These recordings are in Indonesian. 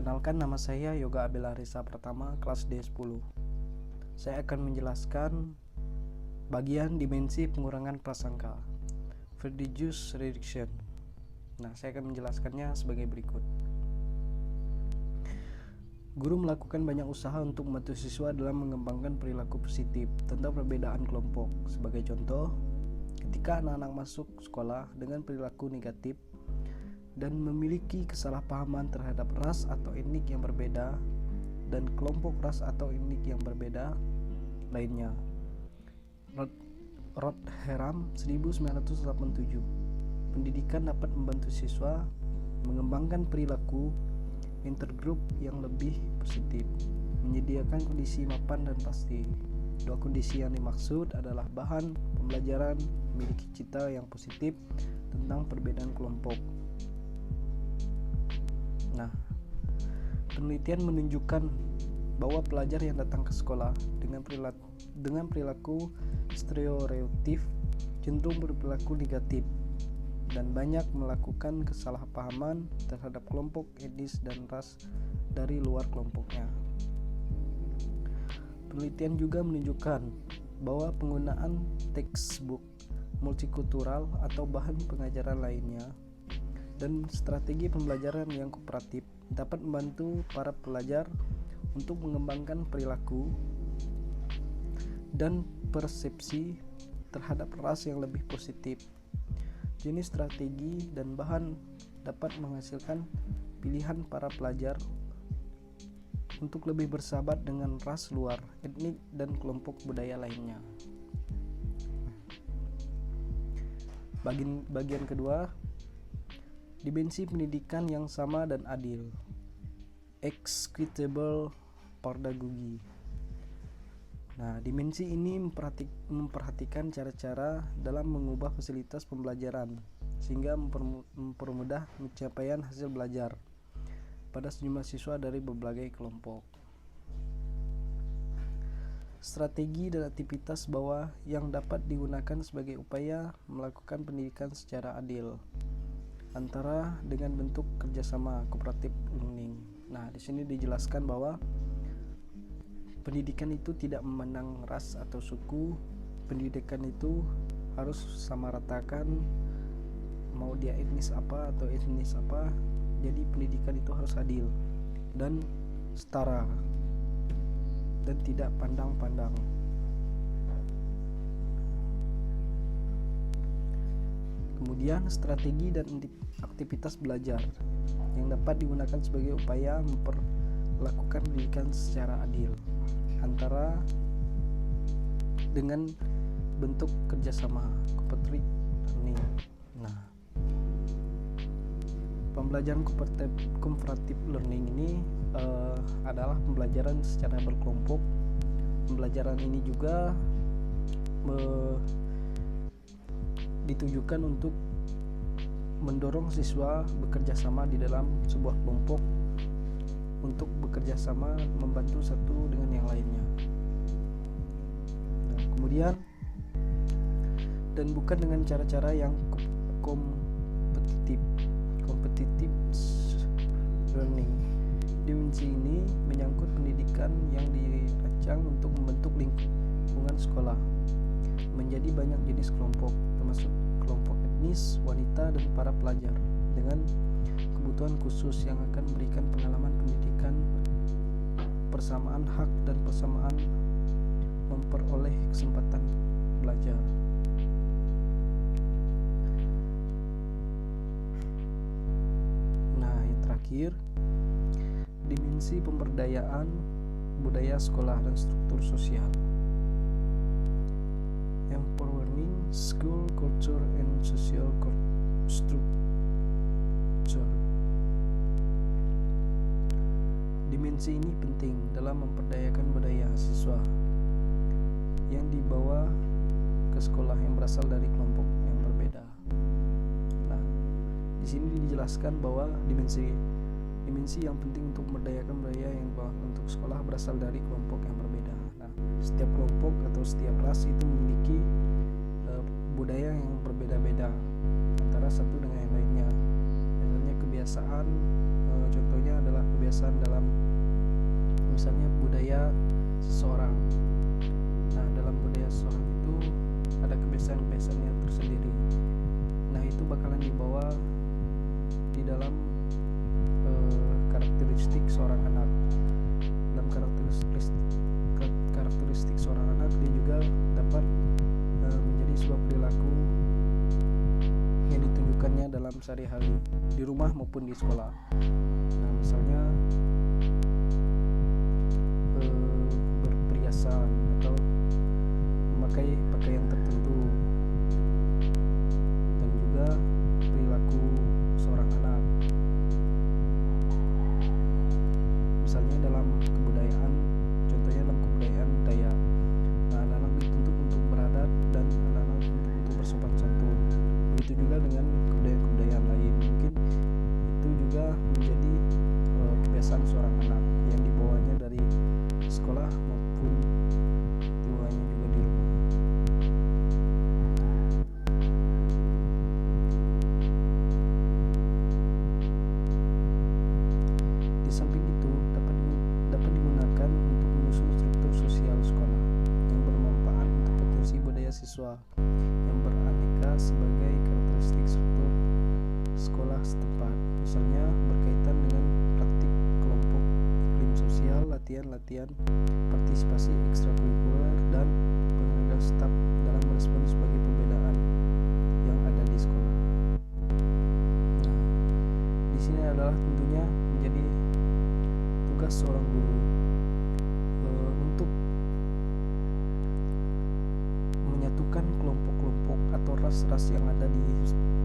Perkenalkan, nama saya Yoga Abela Risa Pratama, kelas D10. Saya akan menjelaskan bagian dimensi pengurangan prasangka, Verdigius reduction. Nah, saya akan menjelaskannya sebagai berikut. Guru melakukan banyak usaha untuk membantu siswa dalam mengembangkan perilaku positif tentang perbedaan kelompok. Sebagai contoh, ketika anak-anak masuk sekolah dengan perilaku negatif dan memiliki kesalahpahaman terhadap ras atau etnik yang berbeda dan kelompok ras atau etnik yang berbeda lainnya. Rotherham 1987. Pendidikan dapat membantu siswa mengembangkan perilaku intergrup yang lebih positif, menyediakan kondisi mapan dan pasti. Dua kondisi yang dimaksud adalah bahan pembelajaran memiliki cita yang positif tentang perbedaan kelompok. Nah, penelitian menunjukkan bahwa pelajar yang datang ke sekolah dengan perilaku stereotip cenderung berperilaku negatif dan banyak melakukan kesalahpahaman terhadap kelompok etnis dan ras dari luar kelompoknya. Penelitian juga menunjukkan bahwa penggunaan textbook multikultural atau bahan pengajaran lainnya dan strategi pembelajaran yang kooperatif dapat membantu para pelajar untuk mengembangkan perilaku dan persepsi terhadap ras yang lebih positif. Jenis strategi dan bahan dapat menghasilkan pilihan para pelajar untuk lebih bersahabat dengan ras luar, etnik, dan kelompok budaya lainnya. Bagian kedua, dimensi pendidikan yang sama dan adil, equitable pedagogy. Nah, dimensi ini memperhatikan cara-cara dalam mengubah fasilitas pembelajaran sehingga mempermudah pencapaian hasil belajar pada sejumlah siswa dari berbagai kelompok. Strategi dan aktivitas bawah yang dapat digunakan sebagai upaya melakukan pendidikan secara adil antara dengan bentuk kerjasama cooperative learning. Nah, di sini dijelaskan bahwa pendidikan itu tidak memandang ras atau suku. Pendidikan itu harus sama ratakan, mau dia etnis apa atau etnis apa. Jadi pendidikan itu harus adil dan setara dan tidak pandang-pandang. Kemudian strategi dan aktivitas belajar yang dapat digunakan sebagai upaya memperlakukan pendidikan secara adil antara dengan bentuk kerjasama cooperative learning. Nah, pembelajaran cooperative learning ini adalah pembelajaran secara berkelompok. Pembelajaran ini juga ditujukan untuk mendorong siswa bekerja sama di dalam sebuah kelompok untuk bekerja sama membantu satu dengan yang lainnya. Nah, kemudian dan bukan dengan cara-cara yang kompetitif learning. Dimensi ini menyangkut pendidikan yang dirancang untuk membentuk lingkungan sekolah menjadi banyak jenis kelompok, termasuk kelompok etnis, wanita, dan para pelajar dengan kebutuhan khusus yang akan memberikan pengalaman pendidikan, persamaan hak dan persamaan memperoleh kesempatan belajar. Nah, yang terakhir, dimensi pemberdayaan budaya sekolah dan struktur sosial, empowering school culture and social structure. Dimensi ini penting dalam memperdayakan budaya siswa yang dibawa ke sekolah yang berasal dari kelompok yang berbeda. Nah, di sini dijelaskan bahwa dimensi yang penting untuk memberdayakan budaya yang untuk sekolah berasal dari kelompok yang berbeda. Nah, setiap kelompok atau setiap ras itu memiliki budaya yang berbeda-beda antara satu dengan yang lainnya. Misalnya kebiasaan, contohnya adalah kebiasaan kebiasaan dalam misalnya budaya seseorang. Nah, dalam budaya seseorang itu ada kebiasaan-kebiasaannya tersendiri. Nah, itu bakalan dibawa di dalam karakteristik seorang anak. Dalam karakteristik seorang anak, dia juga dapat menjadi sebuah perilaku yang ditunjukkannya dalam sehari-hari di rumah maupun di sekolah. Nah, misalnya berperhiasan atau memakai pakaian tertentu, dan juga perilaku seorang anak. Misalnya dalam kebudayaan, contohnya dalam kebudayaan Dayak, nah, anak-anak dituntut untuk beradat dan anak-anak dituntut untuk bersopan santun. Begitu juga dengan kebudayaan lain. Mungkin itu juga menjadi kebiasaan seorang anak yang dibawanya dari sekolah maupun dibawanya juga di rumah. Di samping itu dapat digunakan untuk menyusun struktur sosial sekolah yang bermanfaat untuk potensi budaya siswa yang beraneka sebagai karakteristik struktur sekolah setempat. Misalnya berkaitan dengan praktik kelompok, iklim sosial, latihan partisipasi ekstrakurikuler, dan penghargaan staf dalam merespon sebagai perbedaan yang ada di sekolah. Nah, di sini adalah tentunya menjadi tugas seorang guru untuk menyatukan kelompok-kelompok atau ras-ras yang ada di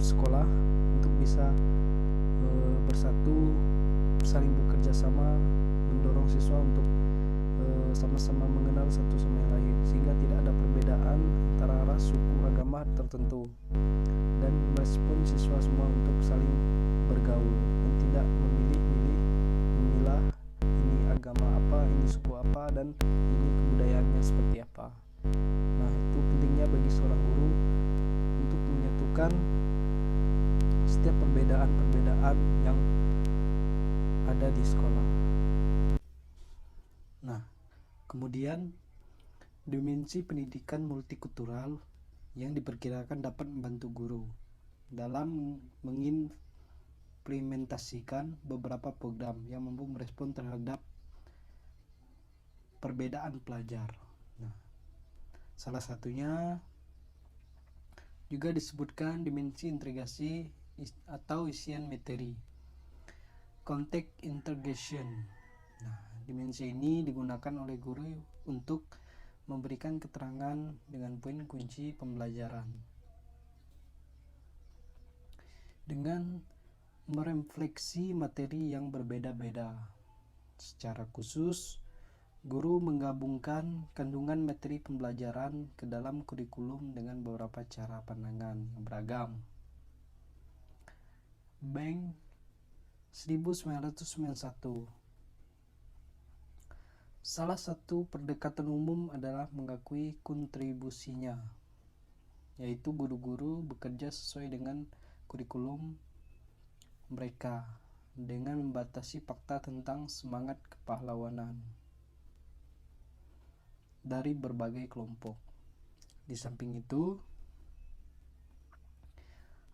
sekolah untuk bisa bersatu, saling bekerja sama, mendorong siswa untuk sama-sama mengenal satu sama yang lain, sehingga tidak ada perbedaan antara ras, suku, agama tertentu, dan merespon siswa semua untuk saling bergaul dan tidak memilah ini agama apa, ini suku apa, dan ini kebudayaannya seperti apa. Nah, itu pentingnya bagi seorang guru untuk menyatukan setiap perbedaan-perbedaan yang ada di sekolah. Nah, kemudian dimensi pendidikan multikultural yang diperkirakan dapat membantu guru dalam mengimplementasikan beberapa program yang mampu merespon terhadap perbedaan pelajar. Nah, salah satunya juga disebutkan dimensi integrasi atau isian materi, context integration. Nah, dimensi ini digunakan oleh guru untuk memberikan keterangan dengan poin kunci pembelajaran dengan merefleksi materi yang berbeda-beda. Secara khusus, guru menggabungkan kandungan materi pembelajaran ke dalam kurikulum dengan beberapa cara pandangan yang beragam. Bank 1991. Salah satu pendekatan umum adalah mengakui kontribusinya, yaitu guru-guru bekerja sesuai dengan kurikulum mereka dengan membatasi fakta tentang semangat kepahlawanan dari berbagai kelompok. Di samping itu,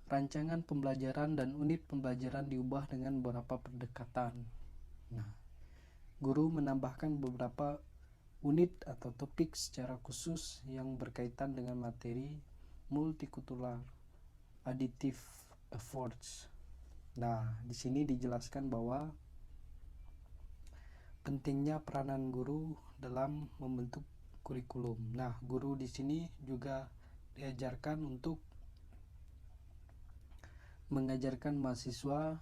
rancangan pembelajaran dan unit pembelajaran diubah dengan beberapa pendekatan. Nah, guru menambahkan beberapa unit atau topik secara khusus yang berkaitan dengan materi multikultural additive efforts. Nah, di sini dijelaskan bahwa pentingnya peranan guru dalam membentuk kurikulum. Nah, guru di sini juga diajarkan untuk mengajarkan mahasiswa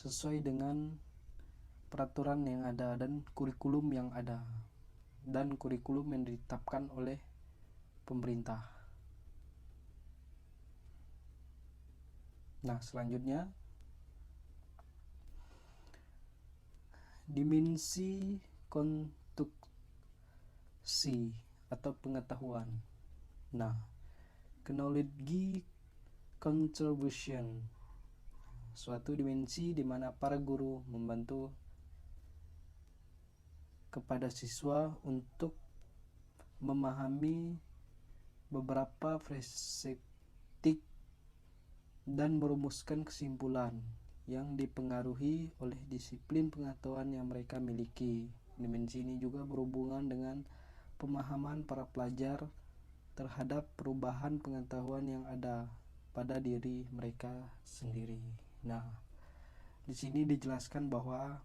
sesuai dengan peraturan yang ada dan kurikulum yang ada dan kurikulum yang ditetapkan oleh pemerintah. Nah, selanjutnya dimensi konstruksi atau pengetahuan. Nah, knowledge contribution, suatu dimensi di mana para guru membantu kepada siswa untuk memahami beberapa frasestik dan merumuskan kesimpulan yang dipengaruhi oleh disiplin pengetahuan yang mereka miliki. Dimensi ini juga berhubungan dengan pemahaman para pelajar terhadap perubahan pengetahuan yang ada pada diri mereka sendiri. Nah, di sini dijelaskan bahwa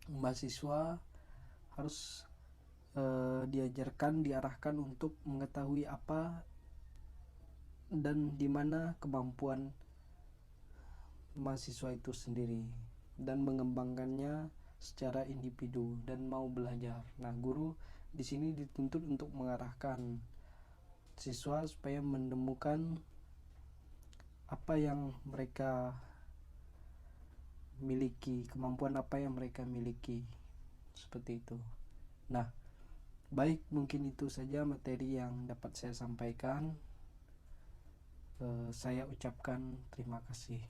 mahasiswa harus diarahkan untuk mengetahui apa dan di mana kemampuan mahasiswa itu sendiri dan mengembangkannya secara individu dan mau belajar. Nah, guru di sini dituntut untuk mengarahkan siswa supaya menemukan apa yang mereka miliki, kemampuan apa yang mereka miliki, seperti itu. Nah, baik, mungkin itu saja materi yang dapat saya sampaikan. Saya ucapkan terima kasih.